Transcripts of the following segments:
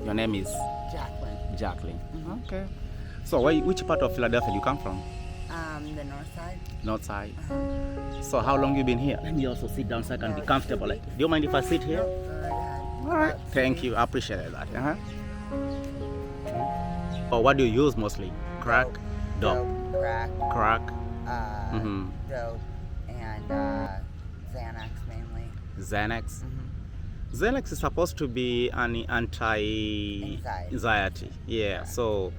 Your name is? Jacklyn. Jacklyn. Mhm. Okay. So which part of Philadelphia you come from? The north side. North side. Uh-huh. So how long you been here? Let me also sit down so I can be comfortable. Do you mind if I sit here? All right. Thank you. I appreciate that. Oh, what do you use mostly? Crack? Dope. Crack. Crack? Dope. And Xanax mainly. Xanax? Xanax is supposed to be an anti-anxiety. Yeah. So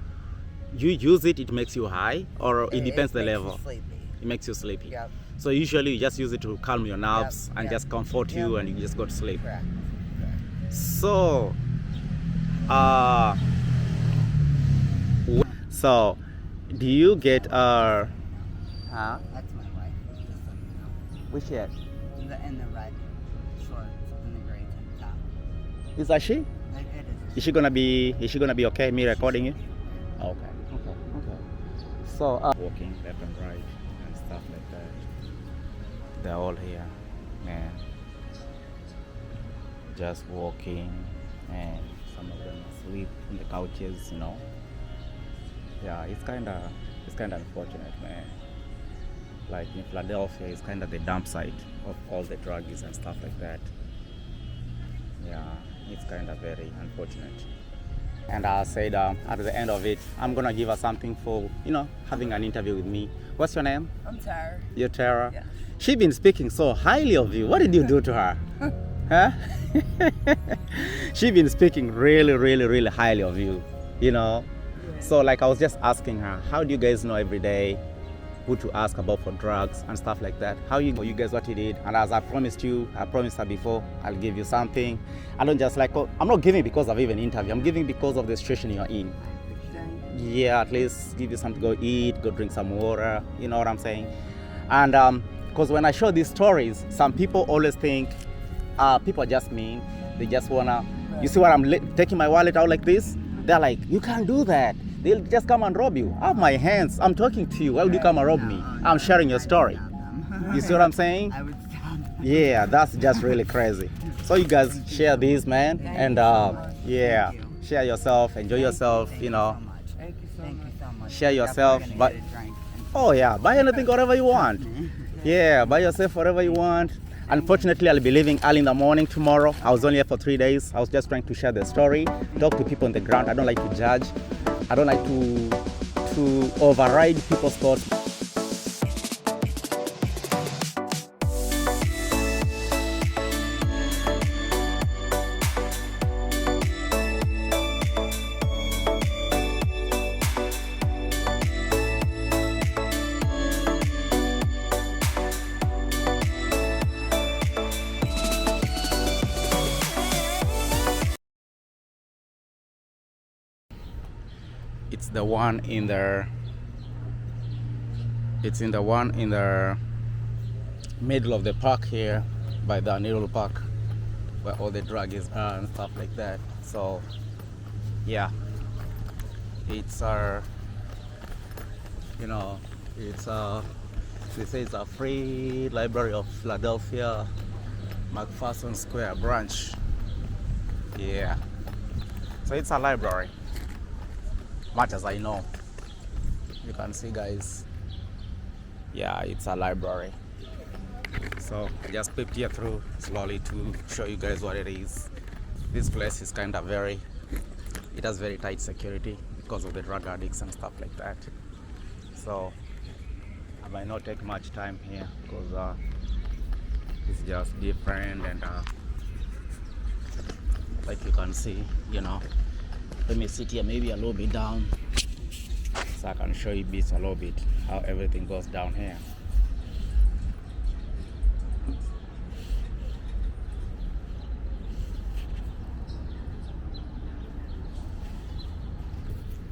you use it, it makes you high, or it depends the level. It makes you sleepy. Yep. So usually you just use it to calm your nerves and just comfort you, and you just go to sleep. Correct. So, so do you get That's my wife. Just so you know. which yet? In the red shorts and the gray tank top. Is that she? It is. Is she gonna be okay? Me recording you? Okay. So walking left and right and stuff like that. They're all here, man. Just walking, and some of them asleep on the couches, you know. Yeah, it's kinda unfortunate, man. Like in Philadelphia, it's kinda the dump site of all the drugs and stuff like that. Yeah, it's kinda very unfortunate. And I said at the end of it, I'm gonna give her something for, having an interview with me. What's your name? I'm Tara. You're Tara? Yeah. She's been speaking so highly of you. What did you do to her? Huh? She's been speaking really, really, really highly of you, Yeah. So like I was just asking her, how do you guys know every day who to ask about for drugs and stuff like that? How you guys what you did? And as I promised her before, I'll give you something. I don't just I'm not giving because of even interview. I'm giving because of the situation you're in. Yeah, at least give you something to go eat, go drink some water. You know what I'm saying? And because when I show these stories, some people always think people are just mean. They just wanna. You see what I'm taking my wallet out like this? They're like, you can't do that. They'll just come and rob you. I have my hands. I'm talking to you. Why would you come and rob me? I'm sharing your story. You see what I'm saying? I would stop. Yeah, that's just really crazy. So you guys share these, man, and yeah, share yourself, enjoy yourself. Thank you so much. Share yourself, Definitely but gonna get a drink. oh yeah, buy anything, whatever you want. Yeah, buy yourself whatever you want. Unfortunately, I'll be leaving early in the morning tomorrow. I was only here for 3 days. I was just trying to share the story, talk to people on the ground. I don't like to judge. I don't like to override people's thoughts. It's the one in the middle of the park here by the Needle Park, where all the druggies are and stuff like that. So yeah, it's they say it's a free library of Philadelphia, McPherson Square branch. Yeah, so it's a library, much as I know. You can see, guys. Yeah, it's a library. So I just peeped here through slowly to show you guys what it is. This place is kind of it has very tight security because of the drug addicts and stuff like that. So I might not take much time here because it's just different, and like you can see, let me sit here maybe a little bit down so I can show you a little bit how everything goes down here.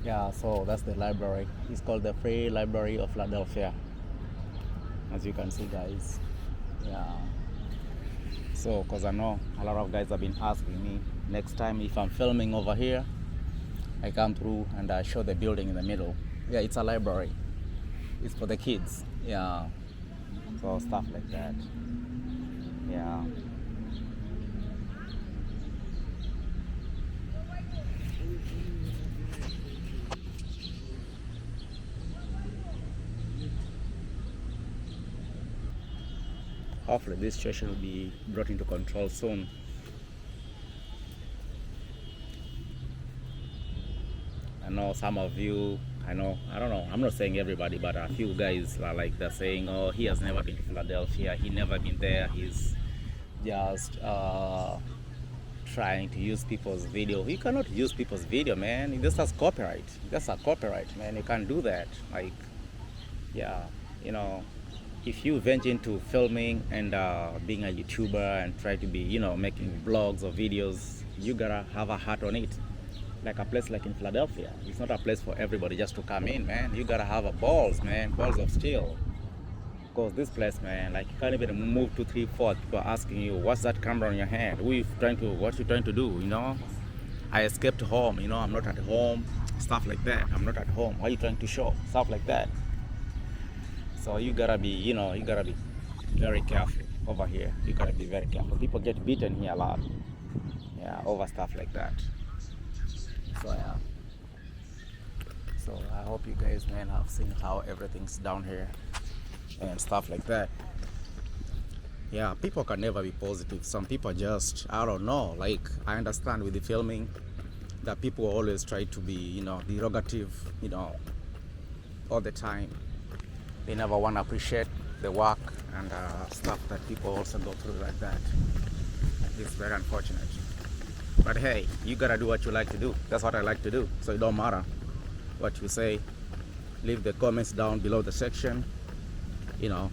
Yeah, so that's the library. It's called the Free Library of Philadelphia, as you can see, guys. Yeah. So, because I know a lot of guys have been asking me, next time if I'm filming over here, I come through and I show the building in the middle. Yeah, it's a library. It's for the kids. Yeah. So stuff like that. Yeah. hopefully this situation will be brought into control soon. I know some of you, I don't know, I'm not saying everybody, but a few guys are like, they're saying, oh, he has never been to Philadelphia, he never been there, he's just trying to use people's video. You cannot use people's video, man. This has copyright. That's a copyright, man. You can't do that. Like, yeah, you know, if you venture into filming and being a YouTuber and try to be, you know, making vlogs or videos, you gotta have a heart on it. Like a place like in Philadelphia, it's not a place for everybody just to come in, man. You gotta have a balls, man, balls of steel. Because this place, man, like you can't even move 2, 3, 4. People are asking you, what's that camera on your hand? What you trying to do, you know? I escaped home, you know, I'm not at home, stuff like that. I'm not at home. What are you trying to show? Stuff like that. So you gotta be, you know, you gotta be very careful over here. You gotta be very careful. People get beaten here a lot. Yeah, over stuff like that. So yeah. So I hope you guys, man, have seen how everything's down here and stuff like that. Yeah, people can never be positive. Some people just, I don't know, like I understand with the filming that people always try to be, you know, derogative, you know, all the time. They never want to appreciate the work and stuff that people also go through like that. It's very unfortunate. But hey, you gotta do what you like to do. That's what I like to do. So it don't matter what you say. Leave the comments down below the section, you know.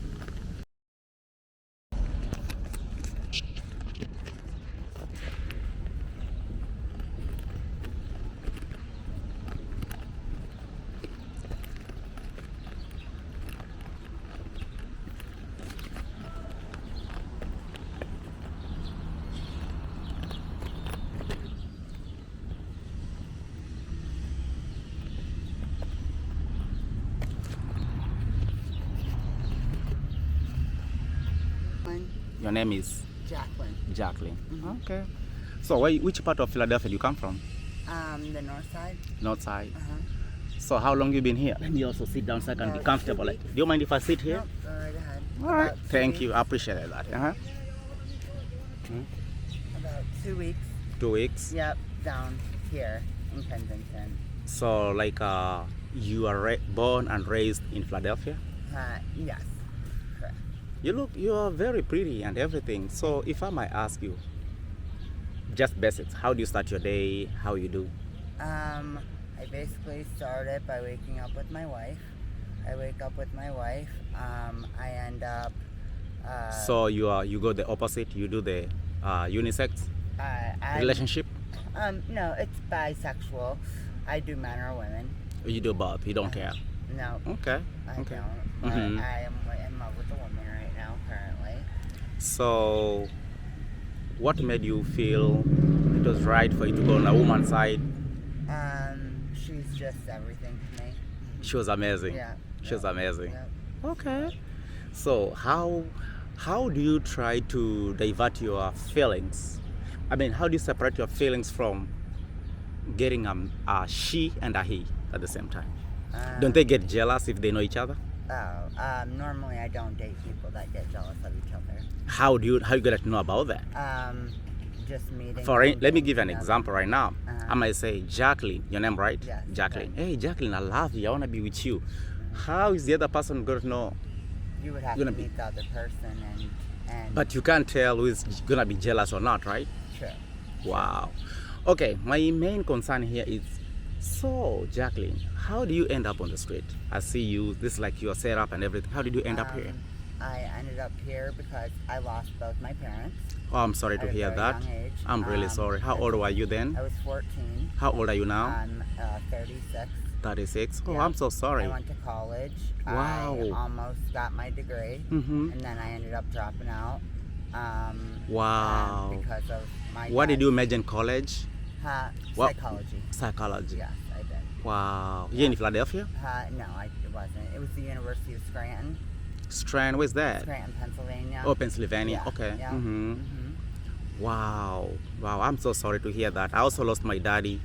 Your name is? Jacqueline. Jacqueline. Mhm. Okay. So which part of Philadelphia do you come from? The north side. North side. Uh-huh. So how long you been here? Let me also sit down so I can be About comfortable. 2 Like, do you mind if I sit here? Nope, go right ahead. All right. About 2 Thank weeks. you. I appreciate that. About 2 weeks. 2 weeks. Yep, down here in Kensington. So like you are born and raised in Philadelphia? Yes, correct. You are very pretty and everything. So if I might ask you, just basics, how do you start your day? How you do? I basically started by waking up with my wife. I wake up with my wife. I end up. So you go the opposite. You do the unisex relationship. No, it's bisexual. I do men or women. You do both. You don't care. No, Okay. I Okay. don't. Mhm. I am in love with a woman right now, currently. So, what made you feel it was right for you to go on a woman's side? She's just everything to me. She was amazing. Yeah. She was amazing. Yep. Okay. So how do you try to divert your feelings? I mean, how do you separate your feelings from getting a she and a he at the same time? Don't they get jealous if they know each other? Normally I don't date people that get jealous of each other. How you get to know about that? Just meeting. Let me give you an together. example right now. Uh-huh. I might say, Jacqueline, your name, right? Yes, Jacqueline. right. Hey, Jacqueline, I love you. I want to be with you. How is the other person going to know? You would have Gonna to be- meet the other person and. But you can't tell who is going to be jealous or not, right? Sure. Wow. Okay, my main concern here is, so Jacqueline, how do you end up on the street? I see you, this is like your setup and everything. How did you end up here? I ended up here because I lost both my parents. Oh, I'm sorry to at a hear very that. young age. I'm really sorry. How old were you then? I was 14. How old are you now? I'm 36. 36. Oh, Yeah. I'm so sorry. I went to college. Wow. I almost got my degree, Mm-hmm. and then I ended up dropping out. Wow. Because of my. What did dad's- you major in college? What? Psychology. Psychology. Yes, I did. Wow. Here in Philadelphia? No, it wasn't. It was the University of Scranton. Strand, where's that? Scranton, Pennsylvania. Oh, Pennsylvania. Yeah, Okay. yeah. Mm-hmm. Mhm. Wow. Wow. I'm so sorry to hear that. I also lost my daddy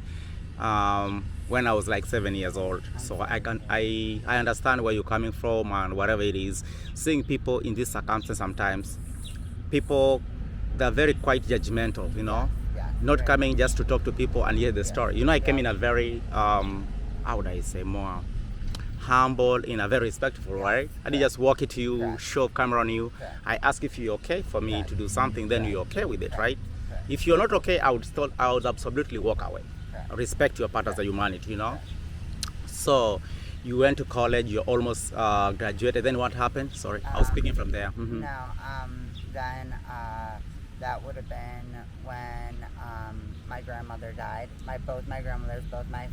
when I was like 7 years old. So I understand where you're coming from and whatever it is. Seeing people in this circumstance sometimes people, they're very quite judgmental, you know, Yes, not very coming just to talk to people and hear the story. You know, I came in Yeah. a very, how would I say, more humble, in a very respectful way. I didn't just walk it to you, Correct. show camera on you. Correct. I ask if you're okay for me Correct. to do something, then Correct. you're okay with it, right? Correct. If you're not okay, I would absolutely walk away. Correct. Respect your part as a Correct. humanity, you know. Correct. So you went to college, you almost graduated. Then what happened? Sorry, I was speaking from there. Mhm. No, then that would have been when my grandmother died. Both my grandmothers, both my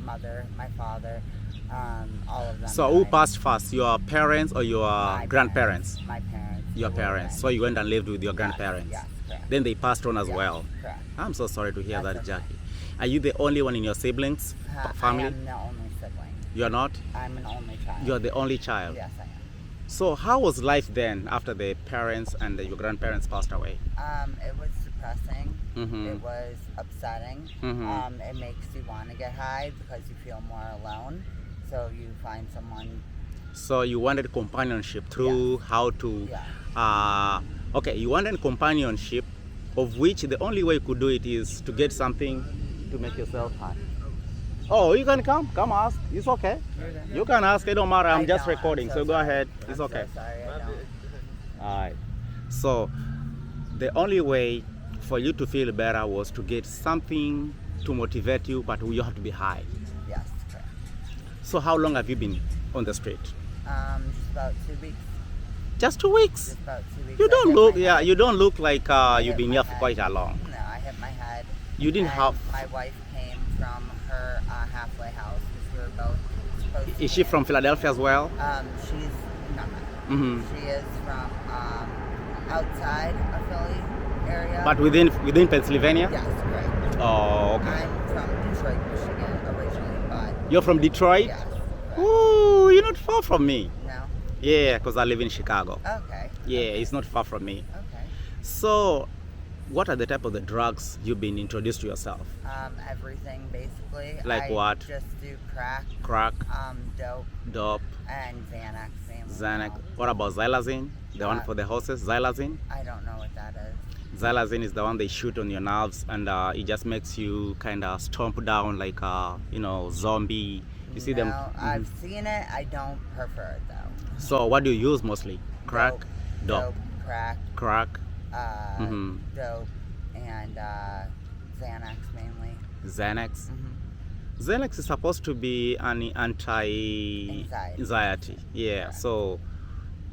mother, my father, all of them. So who died. passed first, your parents or your My grandparents? My parents. Your who would have parents. been- So you went and lived with your Yes, grandparents. Yes, correct. Then they passed on as Yes, well. Correct. I'm so sorry to hear That's that, okay. Jackie. Are you the only one in your siblings, family? I am the only sibling. You're not? I'm an only child. You're the only child. Yes, I am. So how was life then after the parents and your grandparents passed away? It was depressing. Mhm. It was upsetting. Mhm. It makes you want to get high because you feel more alone. So you find someone. So you wanted companionship through how to, Yeah. okay, you wanted companionship, of which the only way you could do it is to get something to make yourself high. Oh, you can come ask. It's okay. You can ask. It don't matter. I'm just don't. recording. I'm So go sorry. ahead. It's I'm okay. So sorry, I don't. All right. So the only way for you to feel better was to get something to motivate you, but you have to be high. Yes, correct. So how long have you been on the street? Just about 2 weeks. Just 2 weeks. Just about 2 weeks. You I don't hit look, my yeah, head. you don't look like you've hit been my here for head. quite a long. No, I hit my head. You didn't And have. My wife came from her halfway house because we were both supposed to. Is she be from in- Philadelphia as well? She's no. Mhm. She is from outside of Philly area. But within Pennsylvania? Yes, correct. Oh, okay. I'm from Detroit, Michigan originally, but You're from Detroit? yes. Correct. Ooh, you're not far from me. No. Yeah, because I live in Chicago. Okay. Yeah, it's not far from me. Okay. So, what are the type of the drugs you've been introduced to yourself? Everything basically. Like what? Just do crack, Crack, dope, dope, and Xanax. Mainly Xanax. now. What about xylazine? The one for the horses? Xylazine? I don't know what that is. Xylazine is the one they shoot on your nerves, and it just makes you kind of stomp down like a, zombie. You see them? No, I've seen it. I don't prefer it though. So what do you use mostly? Crack, dope, crack, crack, dope, and Xanax mainly. Xanax. Mm-hmm. Xanax is supposed to be an anti-anxiety. Yeah. So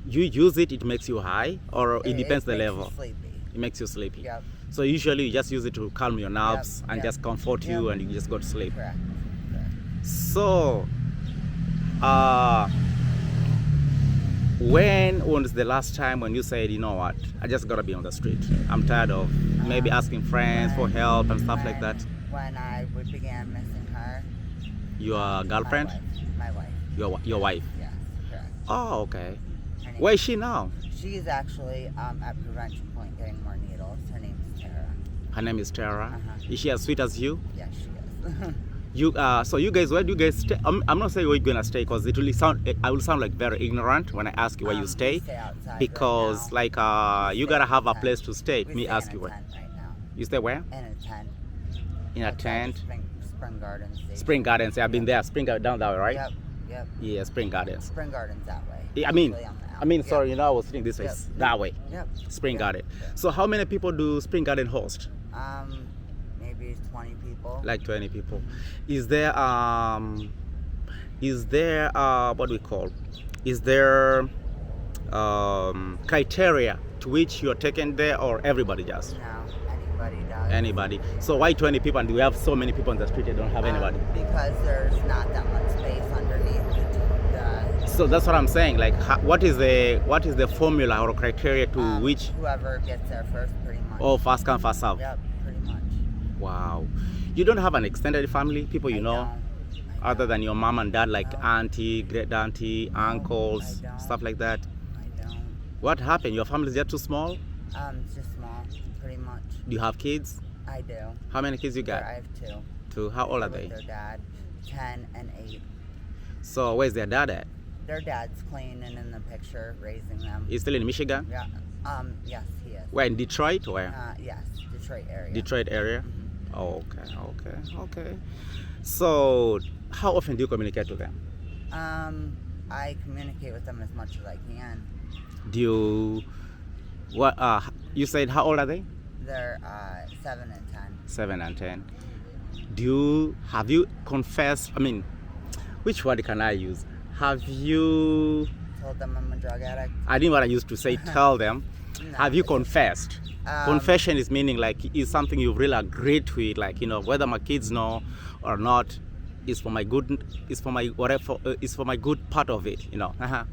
you use it, it makes you high, or it depends the makes you level. sleepy. It makes you sleepy. Yep. So usually you just use it to calm your nerves and yep. just comfort you, Yep. and you just go to sleep. Correct. So, when was the last time when you said, you know what, I just gotta be on the street? I'm tired of maybe asking friends for help and stuff like that. When I began missing her. Your girlfriend? My wife. Your wife? Yes, correct. Oh, okay. Her name- Where is she now? She's actually at Prevention Point getting more needles. Her name is Tara. Her name is Tara. Uh-huh. Is she as sweet as you? Yes, she is. So you guys, where do you guys stay? I'm not saying where you're gonna stay, because I will sound like very ignorant when I ask you where you We stay, stay outside because right now. you stay gotta in have a a tent. place to stay. We Me stay ask in you a where. tent right now. You stay where? In a tent. In a outside tent. Spring Gardens. Station. Spring Gardens. Yeah, I've been there. Spring Gardens down that way, right? Yep. Yep. Yeah, Spring Gardens. Spring Gardens that way. Yeah, Actually, on the out. sorry, I was sitting this way, Yep. that way. Yep. Spring Yep. Garden. Yep. So how many people do Spring Garden host? Maybe 20 people. Like 20 people. Is there what do we call? Is there criteria to which you're taken there, or everybody just? No, anybody does. Anybody. So why 20 people, and do we have so many people on the street that don't have anybody? Because there's not that much space underneath the So that's what I'm saying. Like, what is the formula or criteria to which? whoever gets there first, pretty much. Oh, fast come, fast serve. Yep, pretty much. Wow. You don't have an extended family, people you know, I other than your mom and dad, like No. auntie, great auntie, uncles, I don't. stuff like that. I don't. What happened? Your family's just too small? It's just small, pretty much. Do you have kids? I do. How many kids you I got? have two. Two. How old are With they? their dad, 10 and 8. So where's their dad at? Their dad's clean and in the picture, raising them. He's still in Michigan? Yeah. Yes, he is. Where, in Detroit? Where? Yes, Detroit area. Detroit area? Mhm. Oh, okay. So, how often do you communicate with them? I communicate with them as much as I can. Do you, what, you said how old are they? They're 7 and 10. 7 and 10. Have you confessed, which word can I use? Have you, Told them I'm a drug addict. I didn't want to use to say tell them. No, Have you it's just- confessed? Confession is meaning like is something you've really agreed to it, like, whether my kids know or not, is for my good, is for my whatever, is for my good part of it,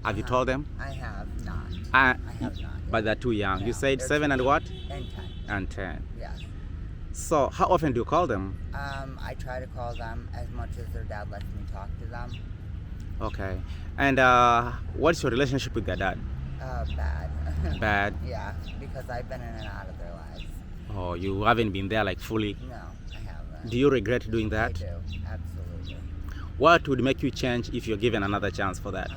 Have you told them? I have not. I have not. But they're too young. No, You said they're 7 too and what? And 10. And 10. Yes. So how often do you call them? I try to call them as much as their dad lets me talk to them. Okay. And what's your relationship with their dad? Bad. Bad. Yeah, because I've been in and out of their lives. Oh, you haven't been there like fully. No, I haven't. Do you regret doing I that? do, absolutely. What would make you change if you're given another chance for that?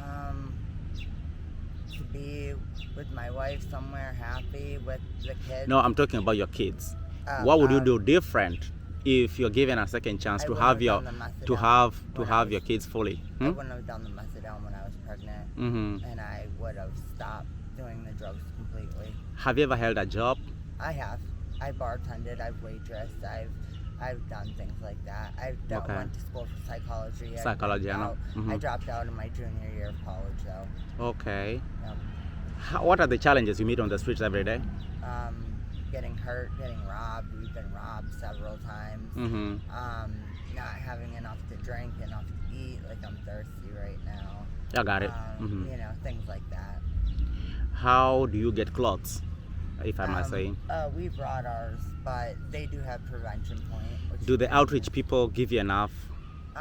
To be with my wife somewhere, happy with the kids. No, I'm talking about your kids. Oh, What would you do different if you're given a second chance I to wouldn't have have your done the methadone to have when I your was- kids fully? I wouldn't have done the methadone when I was pregnant, Mm-hmm. and I would have stopped doing the drugs completely. Have you ever held a job? I have. I bartended. I've waitressed. I've done things like that. Okay. Went to school for psychology. Psychology, I know. I dropped out in my junior year of college, though. Okay. Yep. What are the challenges you meet on the streets every day? Getting hurt, getting robbed. We've been robbed several times. Mm-hmm. Not having enough to drink, enough to eat. Like I'm thirsty right now. I got it. Mm-hmm. Things like that. How do you get clothes, if I must say? We brought ours, but they do have prevention point. Which Do the outreach people give you enough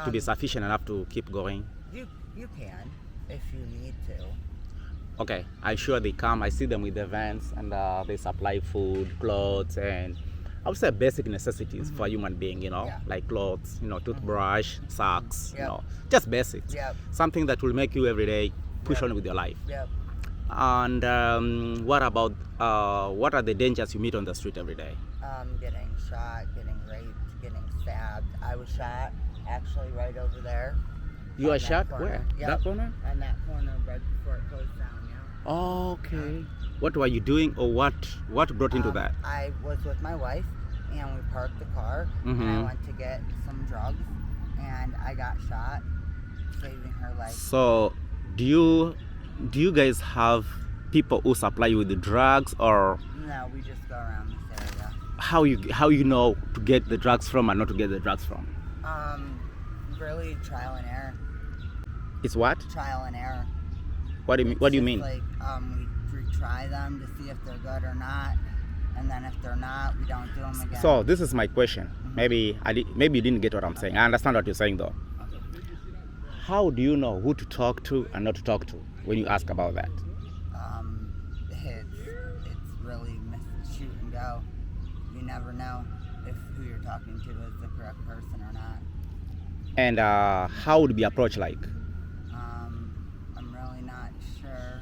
to be Um, sufficient enough to keep going? You can, if you need to. Okay, I'm sure they come. I see them with the vans and they supply food, clothes, and I would say basic necessities for a human being, Yeah. like clothes, toothbrush, socks, Yep. just basics. Yep. Something that will make you every day push Yep. on with your life. Yep. And what about, what are the dangers you meet on the street every day? Getting shot, getting raped, getting stabbed. I was shot actually right over there. You on are that shot corner. where? Yep. That corner? On that corner right before it closed down, yeah. Okay. What were you doing, or what brought into that? I was with my wife, and we parked the car, and I Mhm. went to get some drugs, and I got shot, saving her life. So, do you guys have people who supply you with the drugs, or No, we just go around this area. how you know to get the drugs from and not to get the drugs from? Really trial and error. It's what? Trial and error. What do you mean? What do you mean? Like, we try them to see if they're good or not, and then if they're not, we don't do them again. So this is my question. Maybe maybe you didn't get what I'm saying. I understand what you're saying though. How do you know who to talk to and not to talk to when you ask about that? It's really shoot and go. You never know if who you're talking to is the correct person or not. And how would be approach like? I'm really not sure.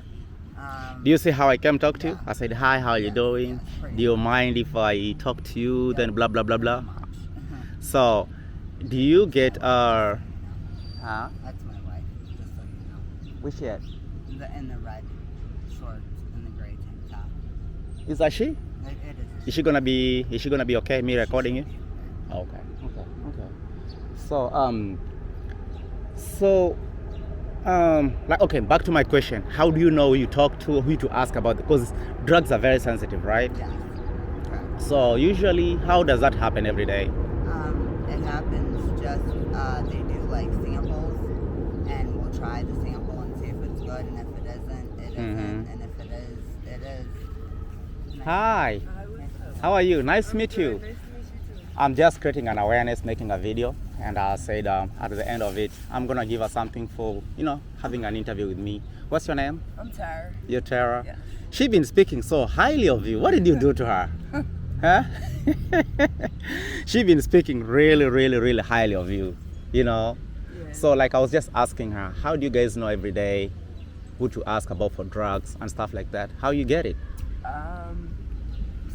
Do you see how I came talk to you? Yeah. I said, hi, how are you Yes, doing? yes, pretty Do you mind if I talk to you? Then blah, blah, blah, blah. much. So, do you get, Huh? That's my wife, just so you know. Which yet? In the red shorts and the gray tank top. Is that she? It is. Is she gonna be okay, me recording you? Okay. Like, okay, back to my question. How do you know who you talk to, who to ask about? Because drugs are very sensitive, right? Yes. Correct. So usually, how does that happen every day? It happens just, they do like samples, and we'll try the sample and see if it's good, and if it isn't, it isn't, and if it is, it is. Hi, how are you? Nice to meet you. I'm just creating an awareness, making a video, and I said at the end of it, I'm gonna give her something for, having an interview with me. What's your name? I'm Tara. You're Tara? Yeah. She's been speaking so highly of you. What did you do to her? Huh? She's been speaking really, really, really highly of you, Yeah. So like I was just asking her, how do you guys know every day who to ask about for drugs and stuff like that? How you get it?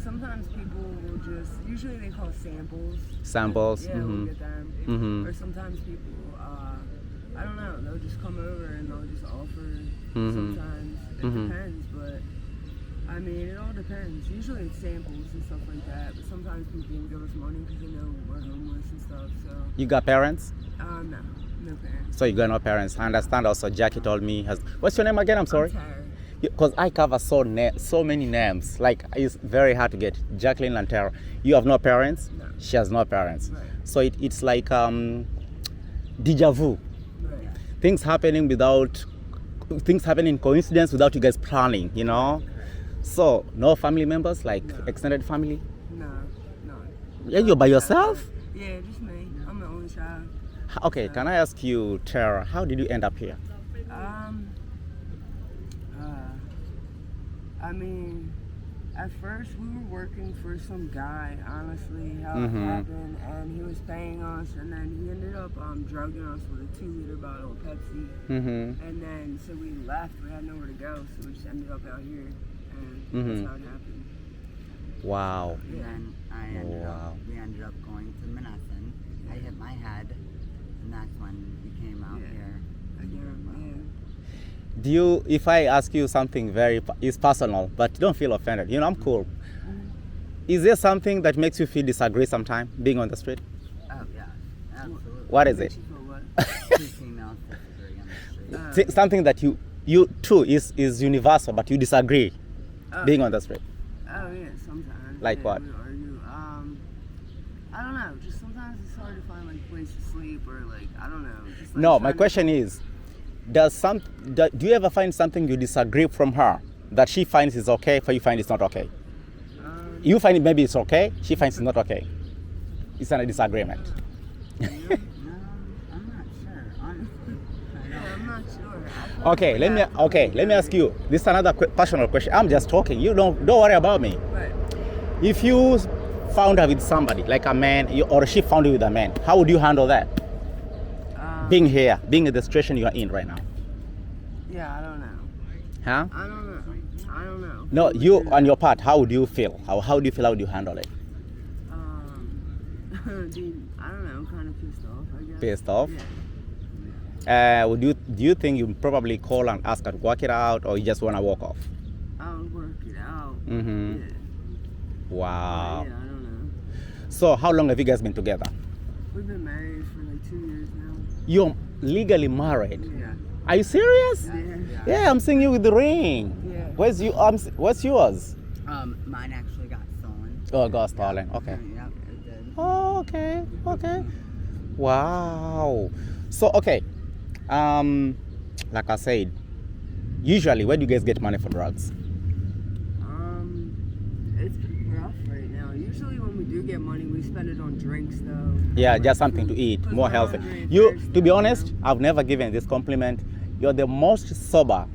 Sometimes people will usually they call samples. Samples? Yeah, we'll get them. Mm-hmm. Or sometimes people, I don't know, they'll just come over and they'll just offer. Sometimes it depends, but I mean, it all depends. Usually it's samples and stuff like that, but sometimes people will give us money because they know we're homeless and stuff, so. You got parents? No parents. So you got no parents. I understand also Jackie told me has, what's your name again? I'm sorry? Tara. Because I cover so many names. Like it's very hard to get. Jacqueline and Tara. You have no parents? No. She has no parents. Right. So it's like deja vu. Right. Things happening coincidence without you guys planning, you know? So no family members, like extended family? No. Yeah, you're by yourself? Yeah, just me. I'm the only child. Okay, can I ask you, Tara, how did you end up here? I mean, at first we were working for some guy, honestly, how it happened, and he was paying us, and then he ended up drugging us with a 2-liter bottle of Pepsi, and then so we left, we had nowhere to go, so we just ended up out here, and that's how it happened. Wow. And then we ended up going to Menneson. I hit my head, and that's when we came out here. Again, Do you, if I ask you something is personal, but don't feel offended, you know, I'm cool. Is there something that makes you feel disagree sometimes, being on the street? Oh, yeah, absolutely. What is it? Two females disagree on the street. Something that you too is universal, but you disagree being on the street. Oh, yeah, sometimes. Like what? We argue. I don't know, just sometimes it's hard to find, like, a place to sleep, or, like, I don't know. Just, like, No, my question is, do you ever find something you disagree from her that she finds is okay, for you find it's not okay? You find it maybe it's okay, she finds it's not okay. It's not a disagreement. No, I'm not sure, honestly. I'm not sure. Okay, let me ask you. This is another personal question. I'm just talking. You don't worry about me. Right. If you found her with somebody, like a man, or she found you with a man, how would you handle that? Being here, being in the situation you are in right now. Yeah, I don't know. Huh? I don't know. No, you on your part, how would you feel? How do you feel? How do you handle it? Dude, I don't know, kind of pissed off, I guess. Pissed off? Yeah. Do you think you probably call and ask her to work it out, or you just want to walk off? I'll work it out. Mm-hmm. Yeah. Wow. Yeah, I don't know. So how long have you guys been together? We've been married for like 2 years now. You're legally married? Yeah. Are you serious? Yeah. Yeah, I'm seeing you with the ring. Yeah. What's yours? Mine actually got stolen. Oh, got stolen. Okay. Yep, it did. Oh, okay. Wow. So, okay. Like I said, usually where do you guys get money for drugs? It's rough right now. Usually when we do get money, we spend it on drinks though. Yeah, just something to eat, more healthy. To be honest, I've never given this compliment. You're the most sober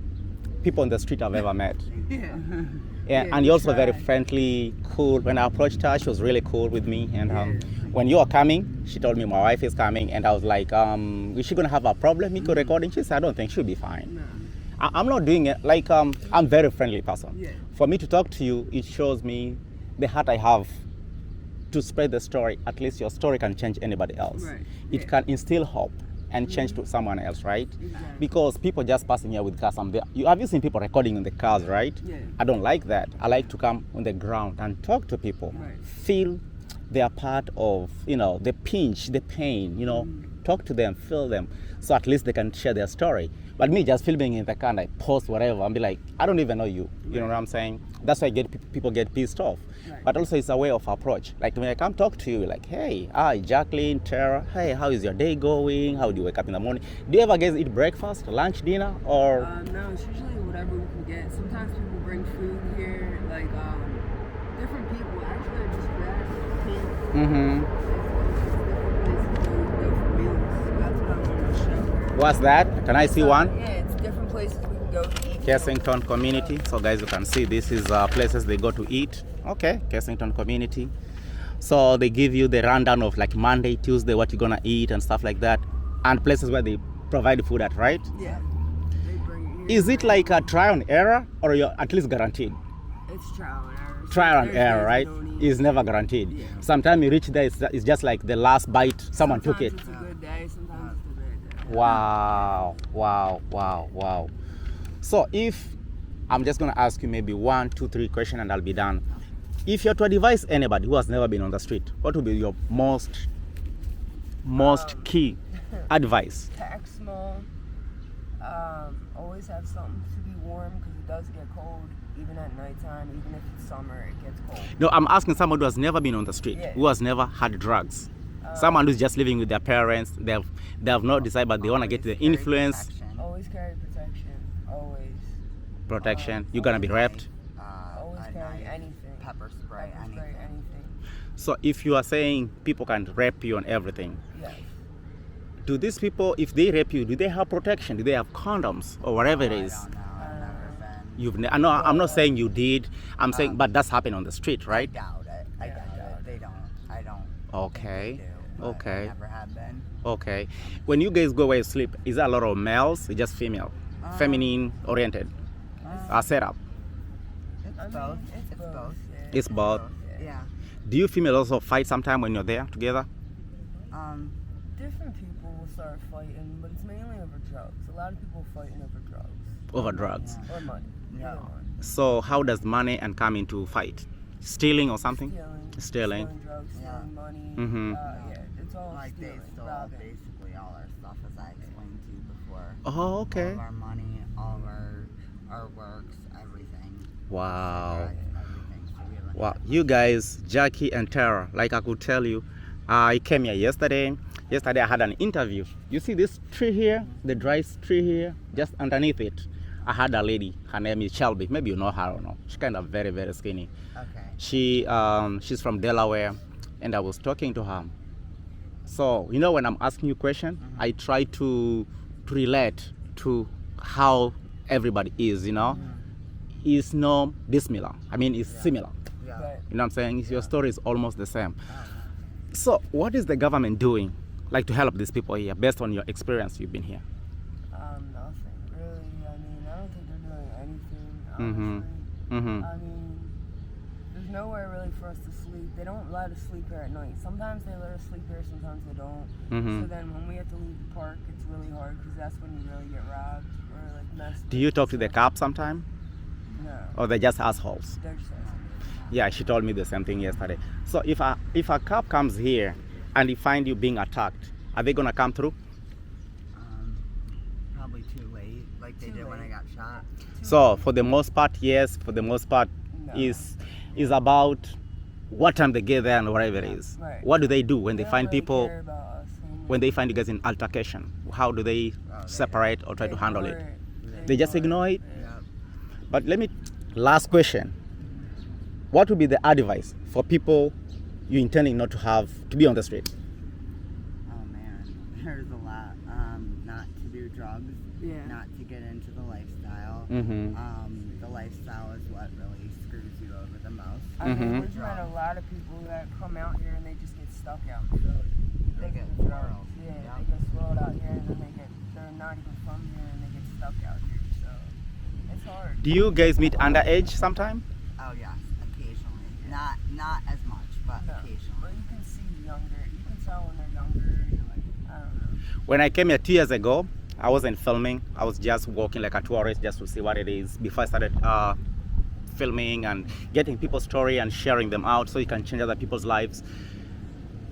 people on the street I've ever met. Yeah. Yeah, and you're also very friendly, cool. When I approached her, she was really cool with me. And when you are coming, she told me my wife is coming, and I was like, is she gonna have a problem? Me recording? She said, I don't think she'll be fine. No. I'm not doing it like I'm a very friendly person. Yeah. For me to talk to you, it shows me the heart I have to spread the story. At least your story can change anybody else. Right. It can instill hope and change to someone else, right? Exactly. Because people just passing here with cars, have you seen people recording in the cars, right? Yeah. I don't like that. I like to come on the ground and talk to people, Right. feel they are part of, the pinch, the pain, talk to them, feel them, so at least they can share their story. But me just filming in the car and I post whatever and be like, I don't even know you. You know what I'm saying? That's why people get pissed off. Right. But also it's a way of approach. Like when I come talk to you, like, hey, hi, Jacqueline, Tara, hey, how is your day going? How do you wake up in the morning? Do you ever guys eat breakfast, lunch, dinner, or? No, it's usually whatever we can get. Sometimes people bring food here, like different people. Actually, I just grabbed kids. Mm-hmm. Different places we can go for meals. So that's what I want to show her. What's that? Can I see one? Yeah, it's different places we can go to eat. Kensington community. So guys, you can see this is places they go to eat. Okay, Kensington community. So they give you the rundown of like Monday, Tuesday, what you're gonna eat and stuff like that, and places where they provide food at, right? Yeah, they bring it Is it like a trial and error, or you're at least guaranteed? It's trial and error. Trial and There's error, days right? you don't eat. Is never guaranteed. Yeah. Sometimes you reach there, it's just like the last bite, someone took it. Sometimes it's a good day, sometimes it's a bad day. Wow, wow, wow, wow. So if I'm just gonna ask you maybe 1, 2, 3 questions and I'll be done. If you're to advise anybody who has never been on the street, what would be your most key advice? Pack small. Always have something to be warm because it does get cold, even at nighttime, even if it's summer, it gets cold. No, I'm asking someone who has never been on the street, Yeah. who has never had drugs. Someone who's just living with their parents, they have not decided, but they want to get the Carry influence, protection. Always carry protection. Always. protection. You're gonna be raped. Always A carry knife, anything. pepper spray, Pepper spray, anything. anything. So if you are saying people can rape you and everything, Yes. do these people, if they rape you, do they have protection? Do they have condoms or whatever it is? I don't know. I've never been. You've no, I'm not saying you did. I'm saying, but that's happened on the street, I right? doubt it. I Yeah, I doubt doubt it. They don't. I don't. Okay. Think they do, but Okay. I never have been. Okay. When you guys go where you sleep, is there a lot of males or just female? Feminine oriented? Setup? It's I mean, both. it's both. Yeah. It's both. Yeah. Do you female also fight sometime when you're there together? Different people will start fighting, but it's mainly over drugs. A lot of people fighting over drugs. Over drugs. Or money. Yeah. Either one. So how does money and come into fight? Stealing or something? Stealing. Stealing. Drugs, Yeah. stealing money. Mhm. Yeah, it's all Like they stealing, stole robbing. basically all our stuff, as I explained to you before. Oh, All okay. of our money, all of our works, everything. Wow. Everything. So we haven't Wow, had you guys, Jackie and Tara, like I could tell you, I came here yesterday. Yesterday I had an interview. You see this tree here, the dry tree here, just underneath it, I had a lady. Her name is Shelby. Maybe you know her or not. She's kind of very, very skinny. Okay. She's from Delaware, and I was talking to her. So you know, when I'm asking you question, I try to relate to how everybody is. You know, it's no dissimilar. I mean, it's similar. Yeah. But You know what I'm saying? Your story is almost the same. So what is the government doing, like to help these people here, based on your experience you've been here? nothing really. I mean, I don't think they're doing anything. Mhm. Honestly. Mm-hmm. I mean, there's nowhere really for us to sleep. They don't let us sleep here at night. Sometimes they let us sleep here, sometimes they don't. Mhm. So then when we have to leave the park, it's really hard because that's when you really get robbed or like messed Do with. you talk to the So- cops sometime, No. or they're just assholes? They're just Yeah, she told me the same thing yesterday. So if a cop comes here and he find you being attacked, are they gonna come through? Probably too late, like they Too did when I late. got shot. So for the most part, yes. For the most part, No. is about what time they get there and whatever it is. Right. What do they do when they don't find really people? care about us anymore. When they find you guys in altercation, how do they Oh, they separate or try They to handle ignore it? They just ignore it? Yeah. Yeah. But let me, last question. What would be the advice for people you intending not to have to be on the street? Oh man, there's a lot. Not to do drugs. Yeah. Not to get into the lifestyle. Mm-hmm. The lifestyle is what really screws you over the most. I mean, Mhm. we've met a lot of people that come out here and they just get stuck out. So They get drugs. swirled. Yeah, Yeah. they get swirled out here and then they're not even from here and they get stuck out here. So it's hard. Do you guys meet underage sometime? Oh yes, occasionally. Not as much, but No. But occasionally. you can see younger. You can tell when they're younger. Like, I don't know. When I came here 2 years ago, I wasn't filming. I was just walking like a tourist just to see what it is before I started filming and getting people's story and sharing them out so you can change other people's lives.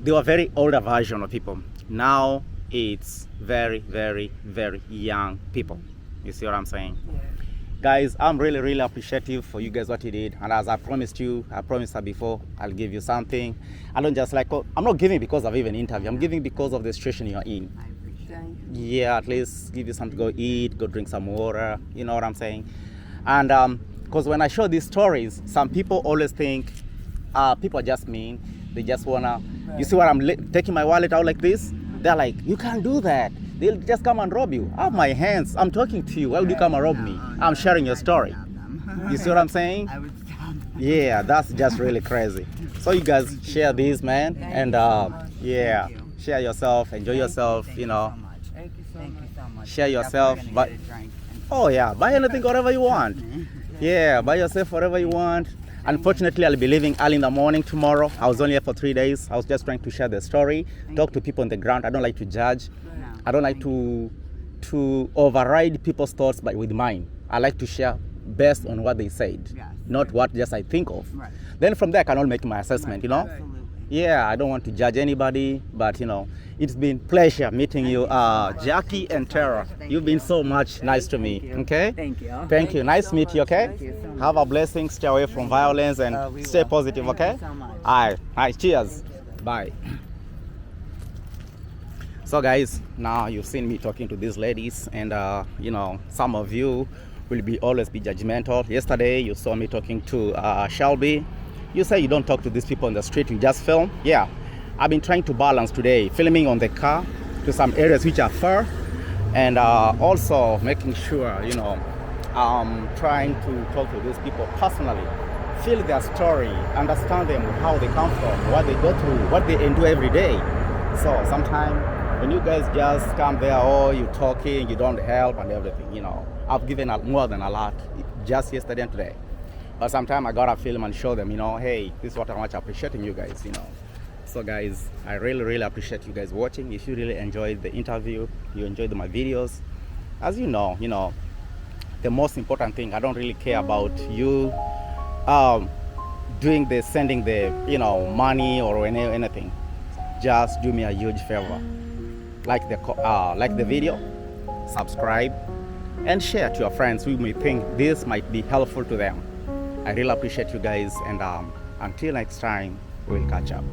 They were very older version of people. Now it's very, very, very young people. You see what I'm saying? Yeah. Guys, I'm really, really appreciative for you guys what you did. And as I promised you, I promised her before, I'll give you something. I don't just like, I'm not giving because of even interview. I'm giving because of the situation you're in. I appreciate it. Thank you. Yeah, at least give you something to go eat, go drink some water. You know what I'm saying? And because when I show these stories, some people always think people are just mean. They just wanna. You see what I'm taking my wallet out like this? They're like, you can't do that. They'll just come and rob you. I have my hands. I'm talking to you. Why would you come and rob me? I'm sharing your story. You see what I'm saying? I would stop them. Yeah, that's just really crazy. So you guys share these, man, and yeah, Thank you. share yourself, enjoy yourself. Thank you know, so much. Thank you so Thank much. you so much. Share We're yourself, definitely but- gonna get a drink and Oh yeah, buy anything, whatever you want. Yeah, buy yourself whatever you want. Unfortunately, I'll be leaving early in the morning tomorrow. I was only here for 3 days. I was just trying to share the story, talk to people on the ground. I don't like to judge. I don't like to override people's thoughts with mine. I like to share based on what they said, not what just I think of. Right. Then from there, I can all make my assessment, you know? Absolutely. Yeah, I don't want to judge anybody, but you know, it's been pleasure meeting you, Jackie and Tara. You've been so much nice to me. Okay. Thank you. Thank you. Nice to meet you. Okay. Thank you so much. Have a blessing. Stay away from violence and We stay will. positive. Thank Okay. you so much. All right. Cheers. Bye. So guys, now you've seen me talking to these ladies, and you know, some of you will always be judgmental. Yesterday you saw me talking to Shelby. You say you don't talk to these people on the street, you just film. Yeah, I've been trying to balance today, filming on the car to some areas which are far, and also making sure, you know, I'm trying to talk to these people personally, feel their story, understand them, how they come from, what they go through, what they endure every day. So sometimes when you guys just come there, oh, you're talking, you don't help and everything, you know, I've given more than a lot just yesterday and today. But sometimes I gotta film and show them, you know, hey, this is what I'm much appreciating you guys, you know. So guys, I really appreciate you guys watching. If you really enjoyed the interview, you enjoyed my videos, as you know, the most important thing, I don't really care about you sending the, you know, money or anything. Just do me a huge favor. Like the video, subscribe, and share to your friends who may think this might be helpful to them. I really appreciate you guys, and until next time, we'll catch up.